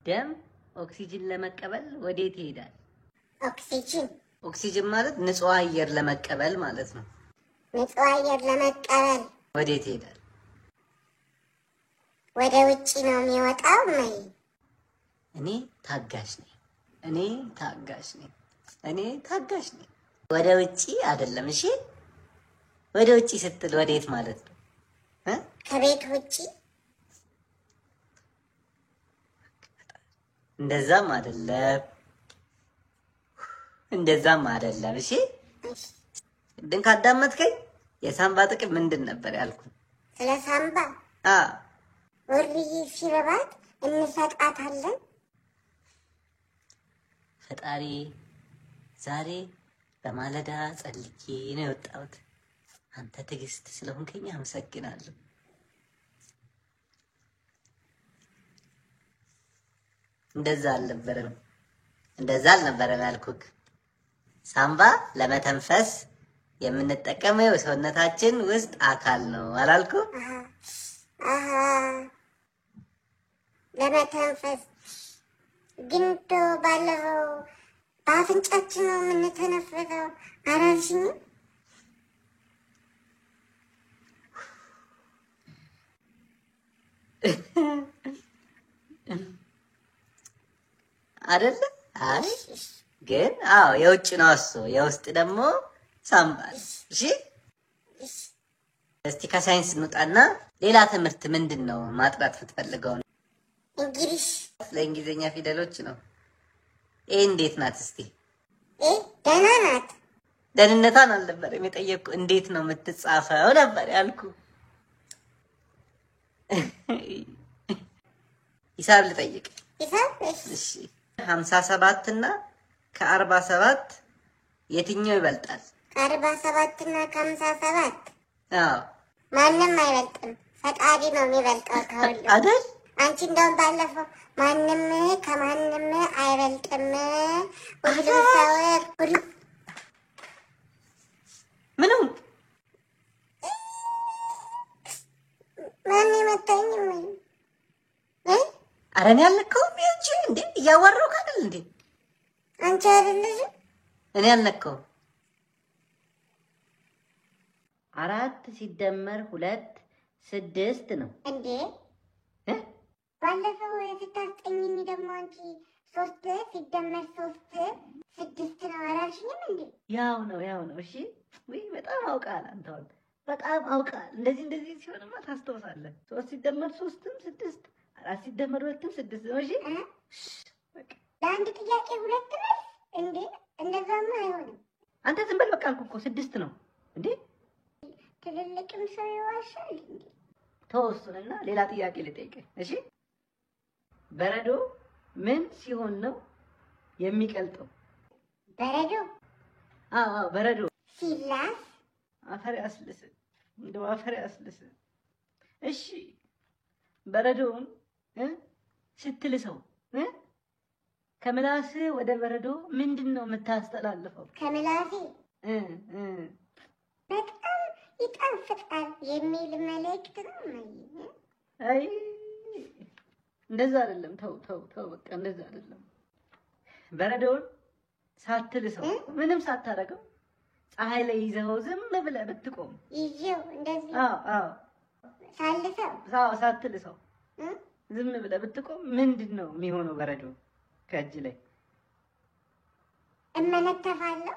ደም ኦክሲጅን ለመቀበል ወዴት ይሄዳል? ኦክሲጅን ማለት ንጹህ አየር ለመቀበል ማለት ነው። ንጹህ አየር ለመቀበል ወዴት ይሄዳል? ወደ ውጪ ነው የሚወጣው። እኔ ታጋሽ ነኝ። ወደ ውጪ አይደለም። እሺ ወደ ውጪ ስትል ወዴት ማለት ነው? ከቤት ውጪ። እንደዛም አይደለም። እሺ ድን ካዳመጥከኝ የሳምባ ጥቅም ምንድን ነበር ያልኩት? ስለ ሳምባ ወርዬ ሲረባት እንሰጣታለን። ፈጣሪ ዛሬ በማለዳ ጸልዬ ነው የወጣሁት። አንተ ትዕግስት ስለሆንከኝ አመሰግናለሁ። እንደዛ አልነበረም ያልኩህ። ሳምባ ለመተንፈስ የምንጠቀመው የሰውነታችን ውስጥ አካል ነው አላልኩም? ለመተንፈስ ግን ባለፈው በአፍንጫችን ነው የምንተነፍሰው አላልሽኝም? አይደለ? አይ ግን የውጭ ነው እሱ፣ የውስጥ ደግሞ ሳምባ። እሺ እስቲ ከሳይንስ እንውጣና ሌላ ትምህርት ምንድን ነው ማጥራት የምትፈልገው? እንግሊዝ። ለእንግሊዝኛ ፊደሎች ነው። እንዴት ናት እስቲ? ደህና ናት። ደህንነቷን አልነበረም የጠየቅኩ፣ እንዴት ነው የምትጻፈው ነበር ያልኩ። ሂሳብ ልጠይቅ። እሺ 57 እና ከ47 የትኛው ይበልጣል? ከ47 እና ከ57? አዎ ማንም አይበልጥም፣ ፈጣሪ ነው የሚበልጠው ከሁሉ አይደል? አንቺ እንደውም ባለፈው ማንም ከማንም አይበልጥም ሁሉ ሰው ሁሉ ምንም ማን ይመታኝ? ኧረ እኔ አልነካሁም። ይህቺ እንዴ እያወራሁ አይደል እንዴ? አንቺ አይደለሽ? እኔ አልነካሁም። 4 ሲደመር 2 6 ነው እንዴ? ባለፈው ስታስጠኝኝ ደግሞ አንቺ 3 ሲደመር 3 6 ነው አላልሽኝም እንዴ? ያው ነው። እሺ ወይ በጣም አውቃል አንተ። በጣም አውቃል። እንደዚህ ሲሆንማ ታስታውሳለህ። 3 ሲደመር 3ም 6፣ 4 ሲደመር 2ም 6 ነው። እሺ ለአንድ ጥያቄ 2 ነው እንዴ? እንደዛማ አይሆንም። አንተ ዝም በል በቃ አልኩህ እኮ 6 ነው እንዴ? ትልልቅም ሰው ይዋሻል እንዴ? ተወሱንና ሌላ ጥያቄ ልጠይቅህ። እሺ በረዶ ምን ሲሆን ነው የሚቀልጠው? በረዶ? አዎ በረዶ ሲላስ። አፈር ያስልስ። እሺ በረዶውን ስትልሰው ከምላስ ወደ በረዶ ምንድነው የምታስተላልፈው? ከምላሴ በጣም ይጣፍጣል የሚል መልእክት ነው። አይ እንደዛ አይደለም። ተው በቃ እንደዛ አይደለም። በረዶውን ሳትልሰው ምንም ሳታረገው ፀሐይ ላይ ይዘው ዝም ብለህ ብትቆም ይዤው እንደዚህ ሳትልሰው ዝም ብለህ ብትቆም ምንድነው የሚሆነው? በረዶ ከእጅ ላይ እመነተፋለሁ።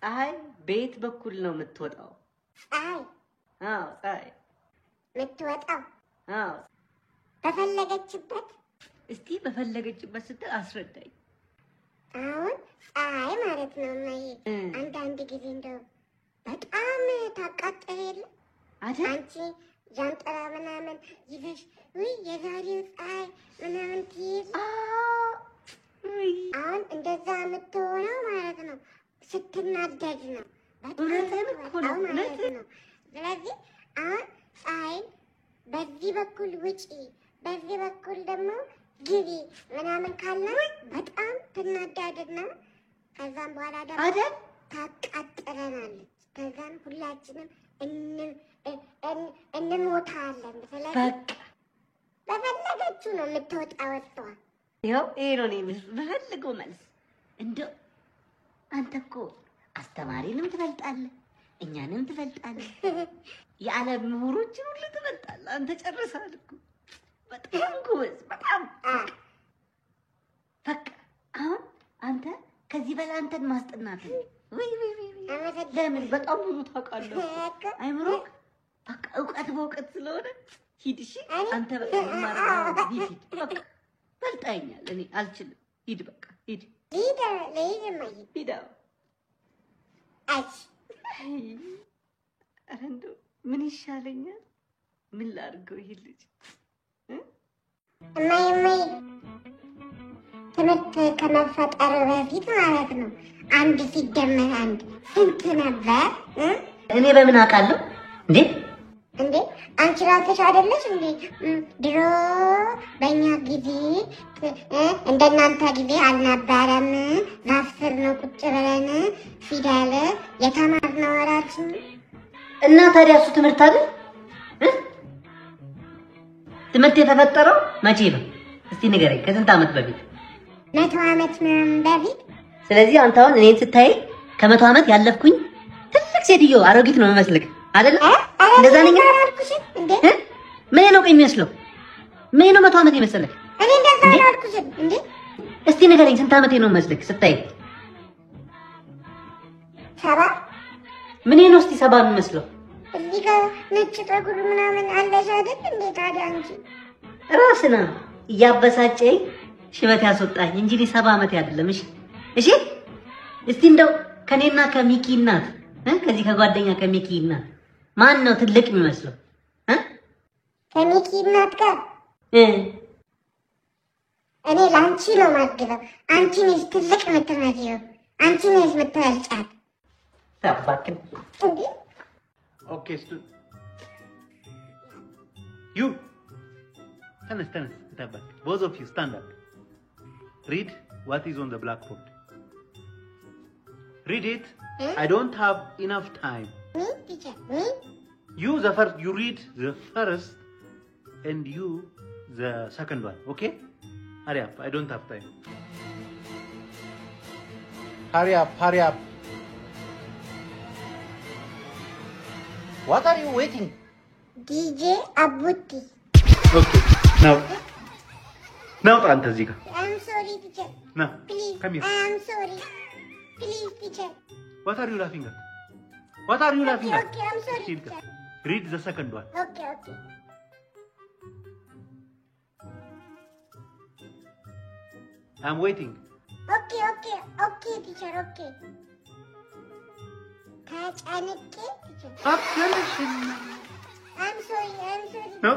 ፀሐይ በየት በኩል ነው የምትወጣው? ፀሐይ የምትወጣው በፈለገችበት። እስቲ በፈለገችበት ስትል አስረዳኝ። አሁን ፀሐይ ማለት ነው አንዳንድ ጊዜ እንደው በጣም ታቃጥል የለ አንቺ ጃንጥላ ምናምን ይዘሽ የዛሬው ፀሐይ ምናምን ትይዝ። አሁን እንደዛ የምትሆነው ማለት ነው ስትናደድ ነው። በጣም ማለት ነው። ስለዚህ አሁን በዚህ በኩል ውጪ፣ በዚህ በኩል ደግሞ ግቢ ምናምን ካላት በጣም ትናዳድና ከዛም በኋላ ደግሞ አይደል ታቃጥለናለች። ከዛም ሁላችንም እንሞታለን። ስለዚህ በቃ በፈለገችው ነው የምትወጣ ወጥቷ። ይኸው ይሄ ነው እኔ የምፈልገው መልስ። እንደው አንተ እኮ አስተማሪንም ትበልጣለህ፣ እኛንም ትበልጣለህ፣ የዓለም ምሁሮችን ሁሉ ትበልጣለህ። አንተ ጨርሰሃል እኮ በጣም ጎበዝ፣ በጣም በቃ አሁን አንተ ከዚህ በላይ አንተን ማስጠናት ነው። ወይ ለምን በጣም ብዙ ታውቃለህ አይምሮክ በቃ እውቀት በእውቀት ስለሆነ ሂድ። እሺ አንተ በቃ ማረጋው ሂድ። በቃ በልጣኛል፣ እኔ አልችልም። ሂድ በቃ ሂድ ሂድ። ኧረ እንደው ምን ይሻለኛል? ምን ላድርገው? ይሄ ልጅ እማዬ ትምህርት ከመፈጠሩ በፊት ማለት ነው አንድ ሲደመር አንድ ስንት ነበር? እኔ በምን አውቃለሁ እንዴ? እንዴ አንቺ ራስሽ አይደለሽ እንዴ ድሮ በእኛ ጊዜ እንደናንተ ጊዜ አልነበረም። ዛፍ ስር ነው ቁጭ ብለን ፊደል የተማርነው ወራችን። እና ታዲያ እሱ ትምህርት አይደል? ትምህርት የተፈጠረው መቼ ነው? እስቲ ንገረኝ። ከስንት ዓመት በፊት? 100 ዓመት ምናምን በፊት። ስለዚህ አንተ አሁን እኔን ስታይ ከ100 ዓመት ያለፍኩኝ ትልቅ ሴትዮ አሮጊት ነው የምመስልህ አይደል? እንደዛ ነኝ እንዴ? ምን ነው ቆይ የሚመስለው? ምን ነው 100 ዓመት የመሰለህ? እኔ እንደዛ ነው አልኩሽ እንዴ? እስቲ ንገረኝ፣ ስንት ዓመቴ ነው የምመስልህ ስታይ? 7። ምን ነው እስቲ 7 የምመስለው? እዚህ ጋር ነጭ ጠጉር ምናምን አለሽ አይደል እንዴ? ታዲያ አንቺ ራስና እያበሳጨኝ ሽበት ያስወጣኝ እንጂ 7 ዓመት አይደለም። እሺ እሺ። እስቲ እንደው ከኔና ከሚኪ እናት ከዚህ ከጓደኛ ከሚኪ እናት ማን ነው ትልቅ የሚመስለው? ከሚኪ እናት ጋር እኔ ላንቺ ነው ማግለው። አንቺ ነሽ ትልቅ የምትመስለው። አንቺ ነሽ የምትበልጫት። ታባክን እንዴ? Okay, you stand up. Both of you stand up. Read what is on the blackboard. Read it. I don't have enough time. Me, teacher, me. You read the first and you the second one, okay? Hurry up, I don't have time. Hurry up. What are you waiting? DJ Abuti. Okay, now answer Zika. I'm sorry, teacher. Now, Please, come here. I'm sorry. Please, teacher. What are you laughing at? What are you laughing at? Okay, I'm sorry, Silka. teacher. Read the second one. Okay. I'm waiting. Okay, teacher, okay. Catch and teacher. I'm sorry. No.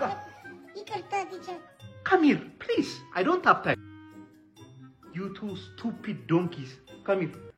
Ikarta, teacher. Come here, please. I don't have time. You two stupid donkeys. Come here.